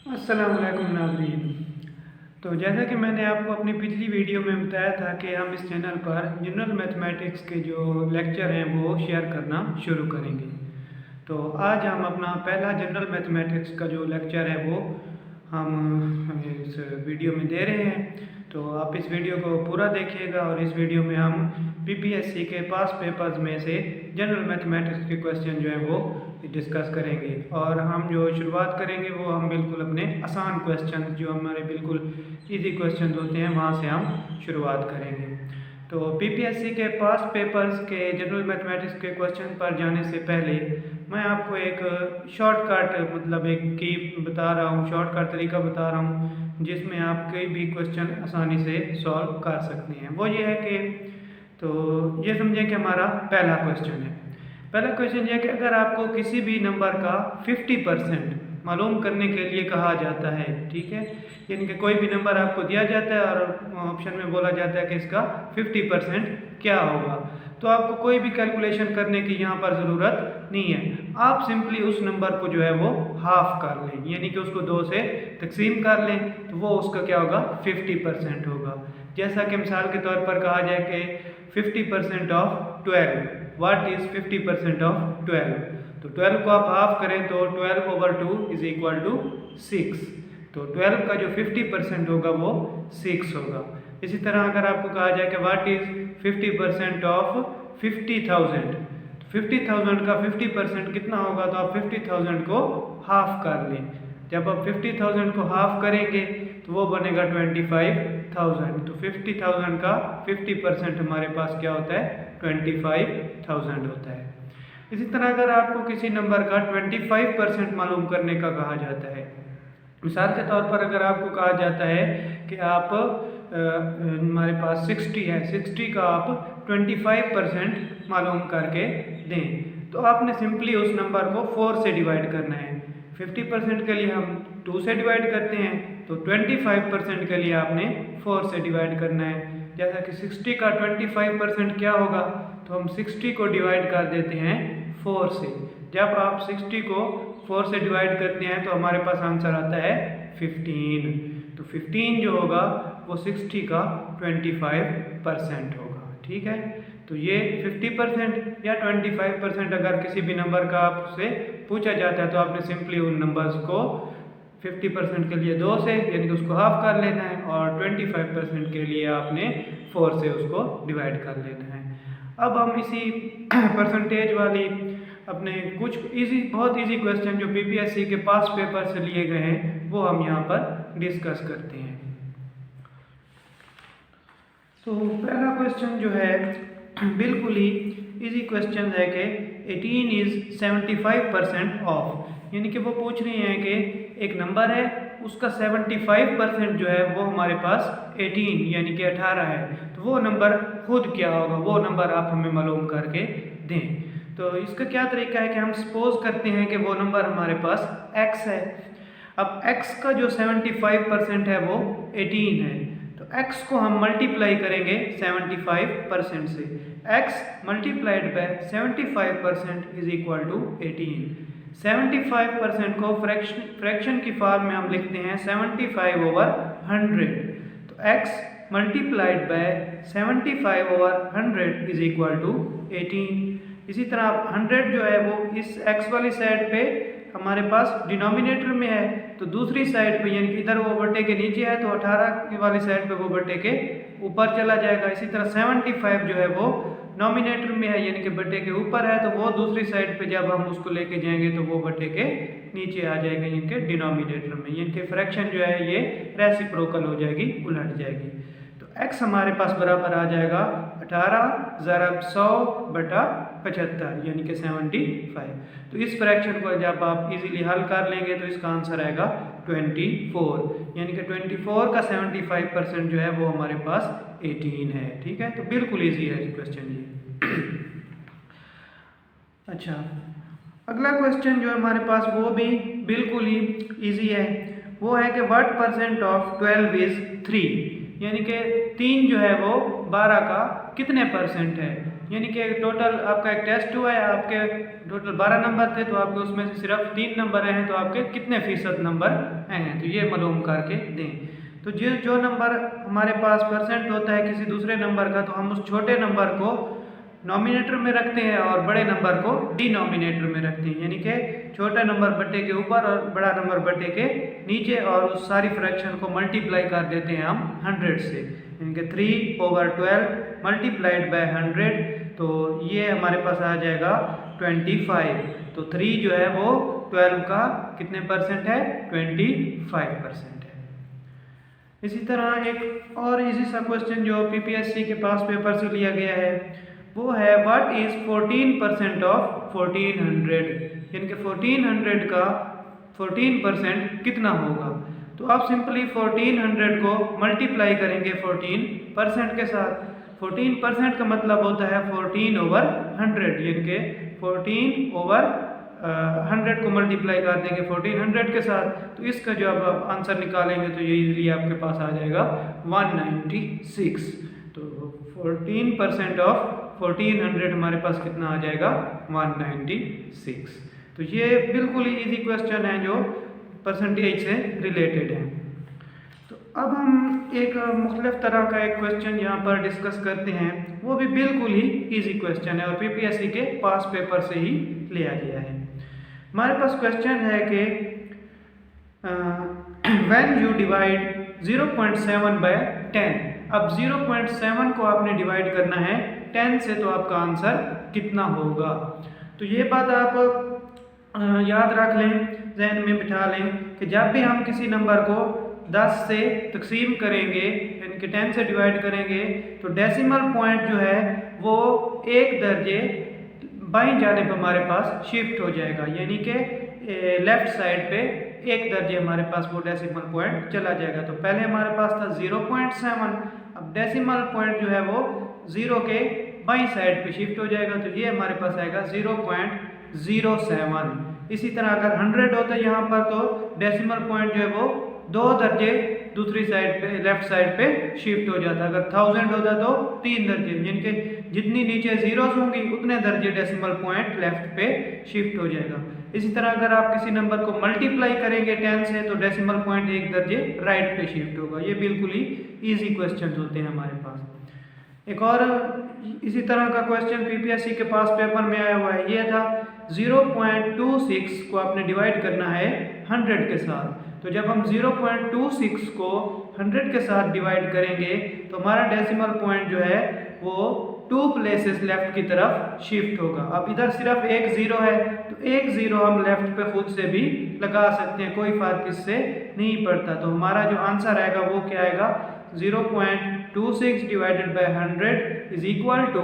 अस्सलाम वालेकुम नाज़रीन। तो जैसा कि मैंने आपको अपनी पिछली वीडियो में बताया था कि हम इस चैनल पर जनरल मैथमेटिक्स के जो लेक्चर हैं वो शेयर करना शुरू करेंगे। तो आज हम अपना पहला जनरल मैथमेटिक्स का जो लेक्चर है वो हम इस वीडियो में दे रहे हैं। तो आप इस वीडियो को पूरा देखिएगा और इस वीडियो में हम पीपीएससी के पास पेपर्स में से जनरल मैथमेटिक्स के क्वेश्चन जो है वो डिस्कस करेंगे। और हम जो शुरुआत करेंगे वो हम बिल्कुल अपने आसान क्वेश्चन जो हमारे बिल्कुल इजी क्वेश्चन होते हैं वहाँ से हम शुरुआत करेंगे। तो पीपीएससी के पास पेपर्स के जनरल मैथमेटिक्स के क्वेश्चन पर जाने से पहले मैं आपको एक शॉर्टकट मतलब एक की बता रहा हूँ, शॉर्टकट तरीका बता रहा हूँ जिसमें आप कोई भी क्वेश्चन आसानी से सॉल्व कर सकते हैं। वो ये है कि तो ये समझें कि हमारा पहला क्वेश्चन है। पहला क्वेश्चन ये है कि अगर आपको किसी भी नंबर का 50% मालूम करने के लिए कहा जाता है, ठीक है, यानी कि कोई भी नंबर आपको दिया जाता है और ऑप्शन में बोला जाता है कि इसका 50% क्या होगा, तो आपको कोई भी कैलकुलेशन करने की यहाँ पर ज़रूरत नहीं है। आप सिंपली उस नंबर को जो है वो हाफ कर लें, यानी कि उसको 2 से तकसीम कर लें, तो वो उसका क्या होगा 50% होगा। जैसा कि मिसाल के तौर पर कहा जाए कि 50% ऑफ 12, व्हाट इज़ 50% ऑफ 12, तो 12 को आप हाफ करें तो 12/2 इज इक्वल टू 6। तो 12 का जो 50% होगा वो 6 होगा। इसी तरह अगर आपको कहा जाए कि व्हाट इज़ 50% ऑफ 50,000, 50,000 का 50% कितना होगा, तो आप 50,000 को हाफ कर लें। जब आप 50,000 को हाफ करेंगे तो वो बनेगा 25,000। तो 50,000 का 50% हमारे पास क्या होता है 25,000 होता है। इसी तरह अगर आपको किसी नंबर का 25% मालूम करने का कहा जाता है, मिसाल के तौर पर अगर आपको कहा जाता है कि आप हमारे पास 60 है, 60 का आप 25% मालूम करके दें, तो आपने सिंपली उस नंबर को 4 से डिवाइड करना है। 50% के लिए हम 2 से डिवाइड करते हैं, तो 25% के लिए आपने 4 से डिवाइड करना है। जैसा कि 60 का 25% क्या होगा, तो हम 60 को डिवाइड कर देते हैं 4 से। जब आप 60 को 4 से डिवाइड करते हैं तो हमारे पास आंसर आता है 15। तो 15 जो होगा वो 60 का 25% होगा, ठीक है। तो ये 50% या 25% अगर किसी भी नंबर का आपसे पूछा जाता है तो आपने सिंपली उन नंबर्स को 50% के लिए 2 से यानी कि उसको हाफ कर लेना है और 25% के लिए आपने 4 से उसको डिवाइड कर लेना है। अब हम इसी परसेंटेज वाली अपने कुछ बहुत इजी क्वेश्चन जो पीपीएससी के पास पेपर से लिए गए हैं वो हम यहाँ पर डिस्कस करते हैं। तो पहला क्वेश्चन जो है बिल्कुल ही इजी क्वेश्चन है कि 18 इज़ 75% ऑफ, यानी कि वो पूछ रही हैं कि एक नंबर है उसका 75% जो है वो हमारे पास 18 यानी कि 18 है, तो वो नंबर खुद क्या होगा, वो नंबर आप हमें मालूम करके दें। तो इसका क्या तरीका है कि हम सपोज करते हैं कि वो नंबर हमारे पास x है। अब x का जो 75% है वो 18 है, तो x को हम मल्टीप्लाई करेंगे 75% से। x multiplied by 75% is equal to 18। 75% को फ्रैक्शन की फॉर्म में हम लिखते हैं 75/100। तो x multiplied by 75/100 is equal to 18। इसी तरह 100 जो है वो इस x वाली साइड पे हमारे पास डिनोमिनेटर में है, तो दूसरी साइड पे यानी कि इधर वो बट्टे के नीचे है तो 18 वाली साइड पे वो बट्टे के ऊपर चला जाएगा। इसी तरह 75 जो है वो नॉमिनेटर में है यानी कि बट्टे के ऊपर है, तो वो दूसरी साइड पे जब हम उसको लेके जाएंगे तो वो बट्टे के नीचे आ जाएगा यानी कि डिनोमिनेटर में, यानी कि फ्रैक्शन जो है ये रेसिप्रोकल हो जाएगी, उलट जाएगी। तो x हमारे पास बराबर आ जाएगा 18 ज़रब 100/75 यानी कि 75। तो इस फ्रैक्शन को जब आप इजीली हल कर लेंगे तो इसका आंसर आएगा 24, यानी कि 24 का 75% जो है वो हमारे पास 18 है, ठीक है। तो बिल्कुल इजी है क्वेश्चन ये। अच्छा, अगला क्वेश्चन जो है हमारे पास वो भी बिल्कुल ही इजी है, वो है कि व्हाट परसेंट ऑफ 12 इज 3, यानी कि 3 जो है वो 12 का कितने परसेंट है। यानी कि टोटल आपका एक टेस्ट हुआ है, आपके टोटल 12 नंबर थे, तो आपके उसमें से सिर्फ 3 नंबर आए हैं, तो आपके कितने फीसद नंबर आए हैं, तो ये मालूम करके दें। तो जो नंबर हमारे पास परसेंट होता है किसी दूसरे नंबर का, तो हम उस छोटे नंबर को नॉमिनेटर में रखते हैं और बड़े नंबर को डिनोमिनेटर में रखते हैं, यानी कि छोटा नंबर बट्टे के ऊपर और बड़ा नंबर बट्टे के नीचे, और उस सारी फ्रैक्शन को मल्टीप्लाई कर देते हैं हम 100 से, यानी कि 3/12 मल्टीप्लाइड बाय 100, तो ये हमारे पास आ जाएगा 25। तो 3 जो है वो 12 का कितने परसेंट है, 25% है। इसी तरह एक और इजी सा क्वेश्चन जो पीपीएससी के पास पेपर से लिया गया है, वो है व्हाट इज 14% ऑफ 1400, यानी कि 1400 का 14% कितना होगा। तो आप सिंपली 1400 को मल्टीप्लाई करेंगे 14% के साथ। 14% का मतलब होता है 14/100, यानी कि 14/100 को मल्टीप्लाई कर देंगे 1400 के साथ, तो इसका जो आप आंसर निकालेंगे तो ये इजीली आपके पास आ जाएगा 196। तो 14% ऑफ 1400 हमारे पास कितना आ जाएगा, 196। तो ये बिल्कुल ही इजी क्वेश्चन है जो परसेंटेज से रिलेटेड है। तो अब हम एक मुख्तलिफ तरह का एक क्वेश्चन यहाँ पर डिस्कस करते हैं, वो भी बिल्कुल ही इजी क्वेश्चन है और पीपीएससी के पास पेपर से ही लिया गया है। हमारे पास क्वेश्चन है कि व्हेन यू डिवाइड 0.7 बाय 10, अब 0.7 को आपने डिवाइड करना है 10 से, तो आपका आंसर कितना होगा। तो ये बात आप याद रख लें, जहन में बिठा लें कि जब भी हम किसी नंबर को 10 से तकसीम करेंगे, यानी कि 10 से डिवाइड करेंगे, तो डेसिमल पॉइंट जो है वो एक दर्जे बाईं जानिब हमारे पास शिफ्ट हो जाएगा, यानी कि लेफ्ट साइड पे एक दर्जे हमारे पास वो डेसिमल पॉइंट चला जाएगा। तो पहले हमारे पास था 0.7, अब डेसिमल पॉइंट जो है वो 0 के बाईं साइड पे शिफ्ट हो जाएगा, तो ये हमारे पास आएगा 0.07। इसी तरह अगर 100 होता है यहाँ पर, तो डेसिमल पॉइंट जो है वो 2 दर्जे दूसरी साइड पे लेफ्ट साइड पे शिफ्ट हो जाता है। अगर 1000 होता तो 3 दर्जे, यानी कि जितनी नीचे जीरोस होंगी उतने दर्जे डेसिमल पॉइंट लेफ्ट पे शिफ्ट हो जाएगा। इसी तरह अगर आप किसी नंबर को मल्टीप्लाई करेंगे 10 से, तो डेसिमल पॉइंट एक दर्जे राइट पे शिफ्ट होगा। ये बिल्कुल ही इजी क्वेश्चन होते हैं हमारे पास। एक और इसी तरह का क्वेश्चन पीपीएससी के पास पेपर में आया हुआ है, ये था 0.26 को आपने डिवाइड करना है 100 के साथ। तो जब हम 0.26 को 100 के साथ डिवाइड करेंगे, तो हमारा डेसिमल पॉइंट जो है वो 2 प्लेसेस लेफ्ट की तरफ शिफ्ट होगा। अब इधर सिर्फ एक 0 है, तो एक 0 हम लेफ्ट पे खुद से भी लगा सकते हैं, कोई फर्क इससे नहीं पड़ता। तो हमारा जो आंसर आएगा वो क्या आएगा, 0.26 divided by 100 is equal to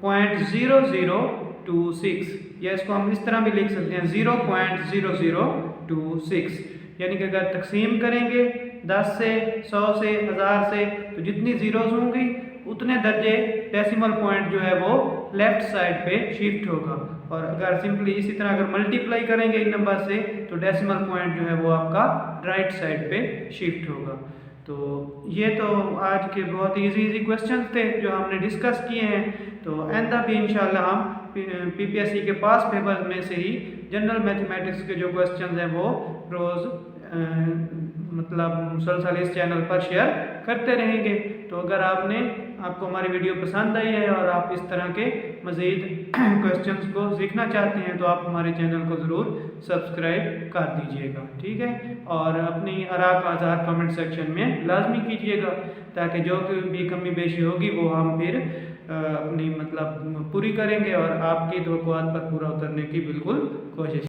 0.0026, या इसको हम इस तरह भी लिख सकते हैं 0.0026, यानी कि अगर तकसीम करेंगे 10 से, 100 से, 1000 से, तो जितनी जीरोस होंगी उतने दर्जे डेसिमल पॉइंट जो है वो लेफ्ट साइड पे शिफ्ट होगा। और अगर सिंपली इसी तरह अगर मल्टीप्लाई करेंगे इन नंबर से, तो डेसिमल पॉइंट जो है वो आपका राइट साइड पे शिफ्ट होगा। तो ये तो आज के बहुत इजी क्वेश्चन थे जो हमने डिस्कस किए हैं। तो आइंदा भी इंशाल्लाह हम पीपीएससी के पास पेपर में से ही जनरल मैथमेटिक्स के जो क्वेश्चन हैं वो रोज़ मतलब मुसलसल इस चैनल पर शेयर करते रहेंगे। तो अगर आपको हमारी वीडियो पसंद आई है और आप इस तरह के मज़ीद क्वेश्चंस को सीखना चाहते हैं, तो आप हमारे चैनल को ज़रूर सब्सक्राइब कर दीजिएगा, ठीक है। और अपनी आराक आज़ार कमेंट सेक्शन में लाजमी कीजिएगा, ताकि जो भी कमी बेशी होगी वो हम फिर अपनी मतलब पूरी करेंगे और आपकी तवक्कुआत पर पूरा उतरने की बिल्कुल कोशिश